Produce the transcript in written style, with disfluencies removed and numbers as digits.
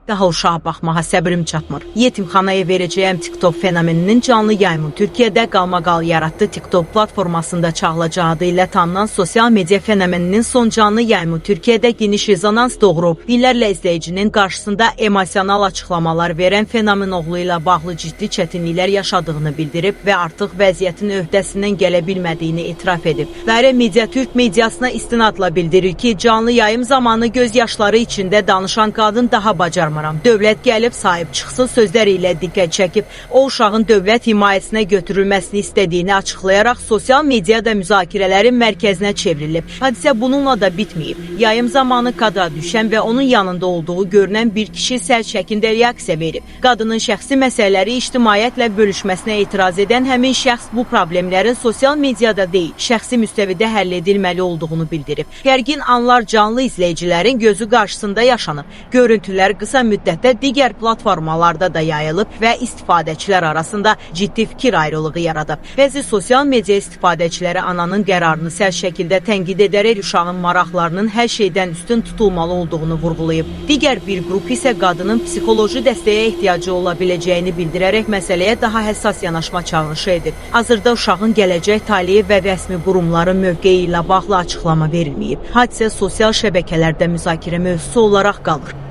Daha uşağa baxmağa səbrim çatmır. Yetimxanaya verəcəyəm TikTok fenomeninin canlı yayımı Türkiyədə qalmaqal yaratdı. TikTok platformasında Çağlaca adı ilə tanınan sosial media fenomeninin son canlı yayımı Türkiyədə geniş rezonans doğurub. Minlərlə izləyicinin qarşısında emosional açıqlamalar verən fenomen oğlu ilə bağlı ciddi çətinliklər yaşadığını bildirib və artıq vəziyyətin öhdəsindən gələ bilmədiyini etiraf edib. Dairə Media Türk mediasına istinadla bildirir ki, canlı yayım zamanı göz yaşları içində danışan qadın daha bacarmır. Dövlət gəlib sahib çıxsın sözləri ilə diqqət çəkib, o uşağın dövlət himayəsinə götürülməsini istədiyini açıqlayaraq sosial mediada müzakirələrin mərkəzinə çevrilib. Hadisə bununla da bitməyib. Yayım zamanı kadra düşən və onun yanında olduğu görünən bir kişi səl şəkildə reaksiya verib. Qadının şəxsi məsələləri ictimaiyyətlə bölüşməsinə etiraz edən həmin şəxs bu problemlərin sosial mediada deyil, şəxsi müstəvidə həll edilməli olduğunu bildirib. Gərgin anlar canlı izləyicilərin gözü qarşısında yaşanıb. Görüntülər qısa müddətdə digər platformalarda da yayılıb və istifadəçilər arasında ciddi fikir ayrılığı yaradıb. Bəzi sosial media istifadəçiləri ananın qərarını sərt şəkildə tənqid edərək uşağın maraqlarının hər şeydən üstün tutulmalı olduğunu vurğulayıb. Digər bir qrup isə qadının psixoloji dəstəyə ehtiyacı ola biləcəyini bildirərək məsələyə daha həssas yanaşma çağırışı edir. Hazırda uşağın gələcək taliyi və rəsmi qurumların mövqeyi ilə bağlı açıqlama verilməyib. Hadisə sosial şəbəkələrdə müzakirə mövzusu olaraq qalır.